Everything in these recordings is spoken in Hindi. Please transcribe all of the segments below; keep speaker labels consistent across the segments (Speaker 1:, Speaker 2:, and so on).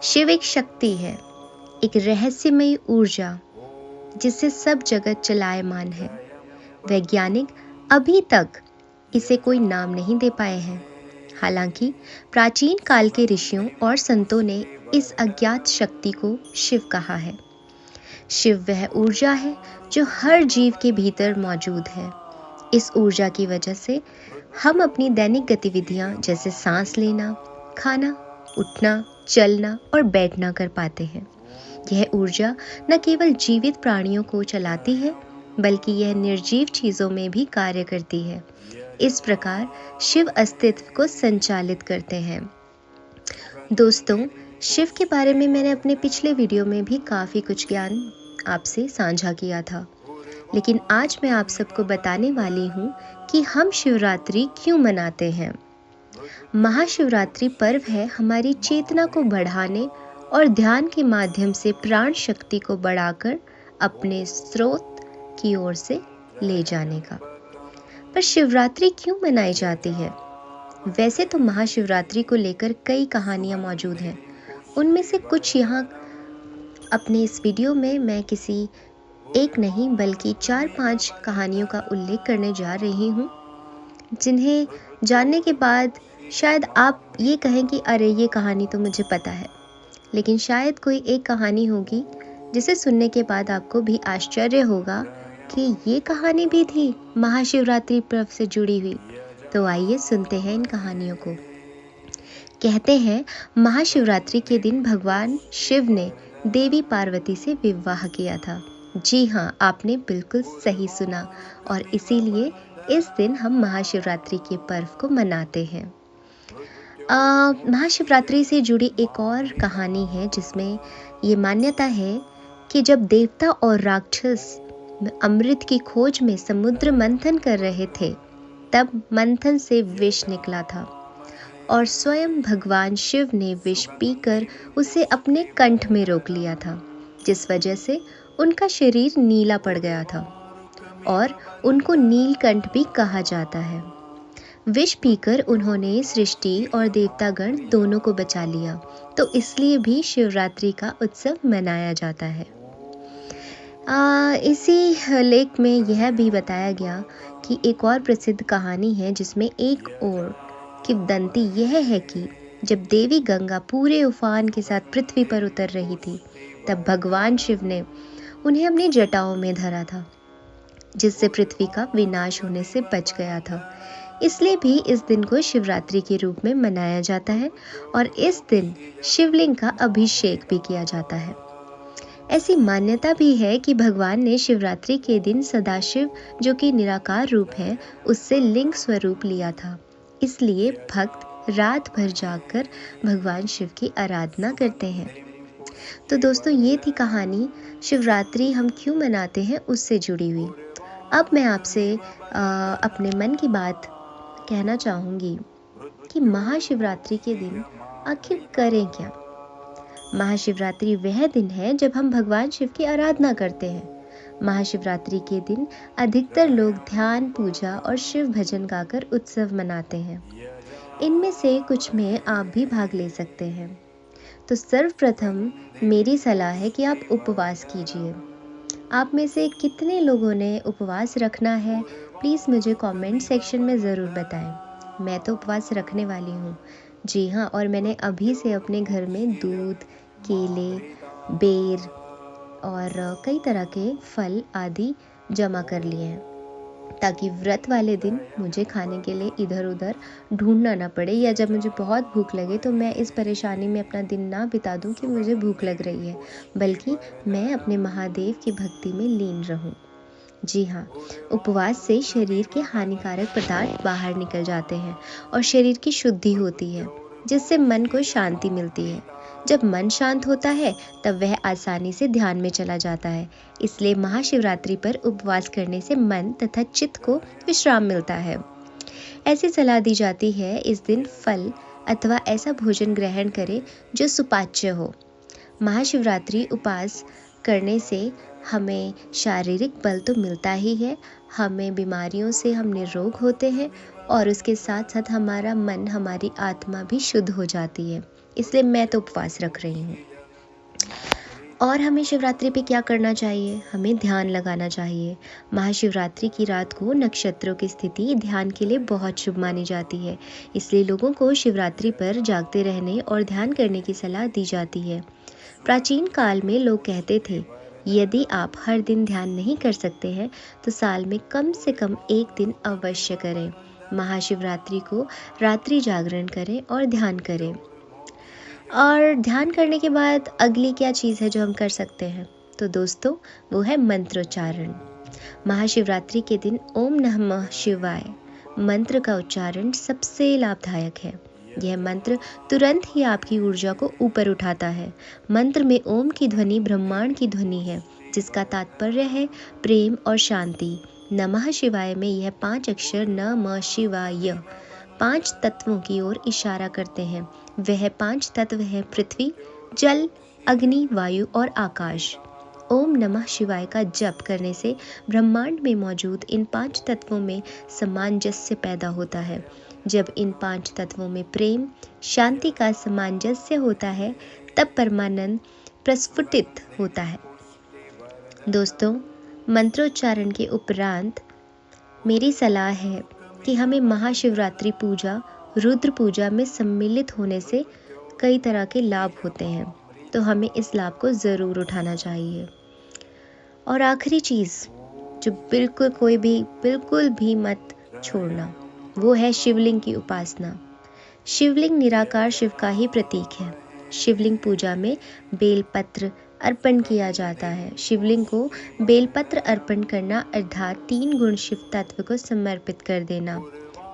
Speaker 1: शिव एक शक्ति है, एक रहस्यमयी ऊर्जा जिससे सब जगत चलायमान है। वैज्ञानिक अभी तक इसे कोई नाम नहीं दे पाए हैं। हालांकि प्राचीन काल के ऋषियों और संतों ने इस अज्ञात शक्ति को शिव कहा है। शिव वह ऊर्जा है जो हर जीव के भीतर मौजूद है। इस ऊर्जा की वजह से हम अपनी दैनिक गतिविधियां जैसे सांस लेना, खाना, उठना, चलना और बैठना कर पाते हैं। यह ऊर्जा न केवल जीवित प्राणियों को चलाती है, बल्कि यह निर्जीव चीजों में भी कार्य करती है। इस प्रकार शिव अस्तित्व को संचालित करते हैं। दोस्तों, शिव के बारे में मैंने अपने पिछले वीडियो में भी काफी कुछ ज्ञान आपसे साझा किया था, लेकिन आज मैं आप सबको बताने वाली हूँ कि हम शिवरात्रि क्यों मनाते हैं। महाशिवरात्रि पर्व है हमारी चेतना को बढ़ाने और ध्यान के माध्यम से प्राण शक्ति को बढ़ाकर अपने स्रोत की ओर से ले जाने का। पर शिवरात्रि क्यों मनाई जाती है? वैसे तो महाशिवरात्रि को लेकर कई कहानियां मौजूद हैं। उनमें से कुछ यहाँ अपने इस वीडियो में मैं किसी एक नहीं बल्कि 4-5 कहानियों का उल्लेख करने जा रही हूँ, जिन्हें जानने के बाद शायद आप ये कहें कि अरे ये कहानी तो मुझे पता है, लेकिन शायद कोई एक कहानी होगी जिसे सुनने के बाद आपको भी आश्चर्य होगा कि ये कहानी भी थी महाशिवरात्रि पर्व से जुड़ी हुई। तो आइए सुनते हैं इन कहानियों को। कहते हैं महाशिवरात्रि के दिन भगवान शिव ने देवी पार्वती से विवाह किया था। जी हाँ, आपने बिल्कुल सही सुना, और इसीलिए इस दिन हम महाशिवरात्रि के पर्व को मनाते हैं। महाशिवरात्रि से जुड़ी एक और कहानी है जिसमें ये मान्यता है कि जब देवता और राक्षस अमृत की खोज में समुद्र मंथन कर रहे थे, तब मंथन से विष निकला था और स्वयं भगवान शिव ने विष पीकर उसे अपने कंठ में रोक लिया था, जिस वजह से उनका शरीर नीला पड़ गया था और उनको नीलकंठ भी कहा जाता है। विष पीकर उन्होंने सृष्टि और देवतागण दोनों को बचा लिया, तो इसलिए भी शिवरात्रि का उत्सव मनाया जाता है। इसी लेख में यह भी बताया गया कि एक और प्रसिद्ध कहानी है जिसमें एक और किंवदंती यह है कि जब देवी गंगा पूरे उफान के साथ पृथ्वी पर उतर रही थी, तब भगवान शिव ने उन्हें अपनी जटाओं में धरा था, जिससे पृथ्वी का विनाश होने से बच गया था। इसलिए भी इस दिन को शिवरात्रि के रूप में मनाया जाता है और इस दिन शिवलिंग का अभिषेक भी किया जाता है। ऐसी मान्यता भी है कि भगवान ने शिवरात्रि के दिन सदाशिव, जो कि निराकार रूप है, उससे लिंग स्वरूप लिया था। इसलिए भक्त रात भर जागकर भगवान शिव की आराधना करते हैं। तो दोस्तों, ये थी कहानी शिवरात्रि हम क्यों मनाते हैं उससे जुड़ी हुई। अब मैं आपसे अपने मन की बात कहना चाहूँगी कि महाशिवरात्रि के दिन आखिर करें क्या। महाशिवरात्रि वह दिन है जब हम भगवान शिव की आराधना करते हैं। महाशिवरात्रि के दिन अधिकतर लोग ध्यान, पूजा और शिव भजन गाकर उत्सव मनाते हैं। इनमें से कुछ में आप भी भाग ले सकते हैं। तो सर्वप्रथम मेरी सलाह है कि आप उपवास कीजिए। आप में से कितने लोगों ने उपवास रखना है, प्लीज़ मुझे कमेंट सेक्शन में ज़रूर बताएं। मैं तो उपवास रखने वाली हूँ। जी हाँ, और मैंने अभी से अपने घर में दूध, केले, बेर और कई तरह के फल आदि जमा कर लिए हैं, ताकि व्रत वाले दिन मुझे खाने के लिए इधर उधर ढूंढना ना पड़े, या जब मुझे बहुत भूख लगे तो मैं इस परेशानी में अपना दिन ना बिता दूं कि मुझे भूख लग रही है, बल्कि मैं अपने महादेव की भक्ति में लीन रहूं। जी हाँ, उपवास से शरीर के हानिकारक पदार्थ बाहर निकल जाते हैं और शरीर की शुद्धि होती है, जिससे मन को शांति मिलती है। जब मन शांत होता है तब वह आसानी से ध्यान में चला जाता है। इसलिए महाशिवरात्रि पर उपवास करने से मन तथा चित्त को विश्राम मिलता है। ऐसी सलाह दी जाती है इस दिन फल अथवा ऐसा भोजन ग्रहण करें जो सुपाच्य हो। महाशिवरात्रि उपवास करने से हमें शारीरिक बल तो मिलता ही है, हमें बीमारियों से हम निरोग होते हैं और उसके साथ साथ हमारा मन, हमारी आत्मा भी शुद्ध हो जाती है। इसलिए मैं तो उपवास रख रही हूँ। और हमें शिवरात्रि पे क्या करना चाहिए? हमें ध्यान लगाना चाहिए। महाशिवरात्रि की रात को नक्षत्रों की स्थिति ध्यान के लिए बहुत शुभ मानी जाती है, इसलिए लोगों को शिवरात्रि पर जागते रहने और ध्यान करने की सलाह दी जाती है। प्राचीन काल में लोग कहते थे, यदि आप हर दिन ध्यान नहीं कर सकते हैं तो साल में कम से कम एक दिन अवश्य करें। महाशिवरात्रि को रात्रि जागरण करें और ध्यान करें। और ध्यान करने के बाद अगली क्या चीज़ है जो हम कर सकते हैं? तो दोस्तों, वो है मंत्रोच्चारण। महाशिवरात्रि के दिन ओम नमः शिवाय मंत्र का उच्चारण सबसे लाभदायक है। यह मंत्र तुरंत ही आपकी ऊर्जा को ऊपर उठाता है। मंत्र में ओम की ध्वनि ब्रह्मांड की ध्वनि है, जिसका तात्पर्य है प्रेम और शांति। नमः शिवाय में यह 5 अक्षर नमः शिवाय 5 तत्वों की ओर इशारा करते हैं। वह 5 तत्व हैं पृथ्वी, जल, अग्नि, वायु और आकाश। ओम नमः शिवाय का जप करने से ब्रह्मांड में मौजूद इन 5 तत्वों में सामंजस्य पैदा होता है। जब इन 5 तत्वों में प्रेम, शांति का सामंजस्य होता है, तब परमानंद प्रस्फुटित होता है। दोस्तों, मंत्रोच्चारण के उपरांत मेरी सलाह है कि हमें महाशिवरात्रि पूजा, रुद्र पूजा में सम्मिलित होने से कई तरह के लाभ होते हैं, तो हमें इस लाभ को ज़रूर उठाना चाहिए। और आखिरी चीज़ जो बिल्कुल भी मत छोड़ना, वो है शिवलिंग की उपासना। शिवलिंग निराकार शिव का ही प्रतीक है। शिवलिंग पूजा में बेलपत्र अर्पण किया जाता है। शिवलिंग को बेलपत्र अर्पण करना अर्थात 3 गुण शिव तत्व को समर्पित कर देना।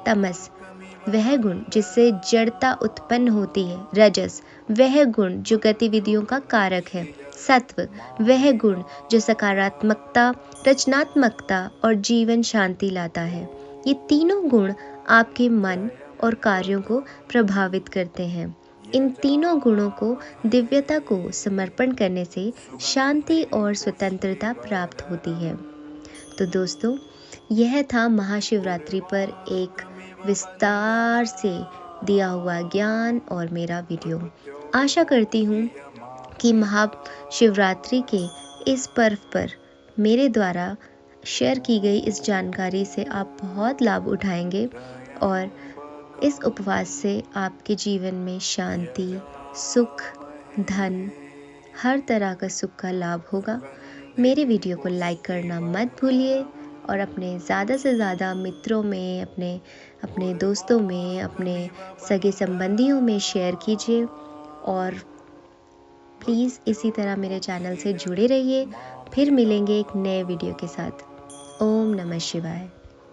Speaker 1: तमस, वह गुण जिससे जड़ता उत्पन्न होती है। रजस, वह गुण जो गतिविधियों का कारक है। सत्व, वह गुण जो सकारात्मकता, रचनात्मकता और जीवन शांति लाता है। ये तीनों गुण आपके मन और कार्यों को प्रभावित करते हैं। इन तीनों गुणों को दिव्यता को समर्पण करने से शांति और स्वतंत्रता प्राप्त होती है। तो दोस्तों, यह था महाशिवरात्रि पर एक विस्तार से दिया हुआ ज्ञान और मेरा वीडियो। आशा करती हूँ कि महाशिवरात्रि के इस पर्व पर मेरे द्वारा शेयर की गई इस जानकारी से आप बहुत लाभ उठाएंगे और इस उपवास से आपके जीवन में शांति, सुख, धन, हर तरह का सुख का लाभ होगा। मेरे वीडियो को लाइक करना मत भूलिए और अपने ज़्यादा से ज़्यादा मित्रों में, अपने दोस्तों में, अपने सगे संबंधियों में शेयर कीजिए। और प्लीज़ इसी तरह मेरे चैनल से जुड़े रहिए। फिर मिलेंगे एक नए वीडियो के साथ। ओम नमः शिवाय।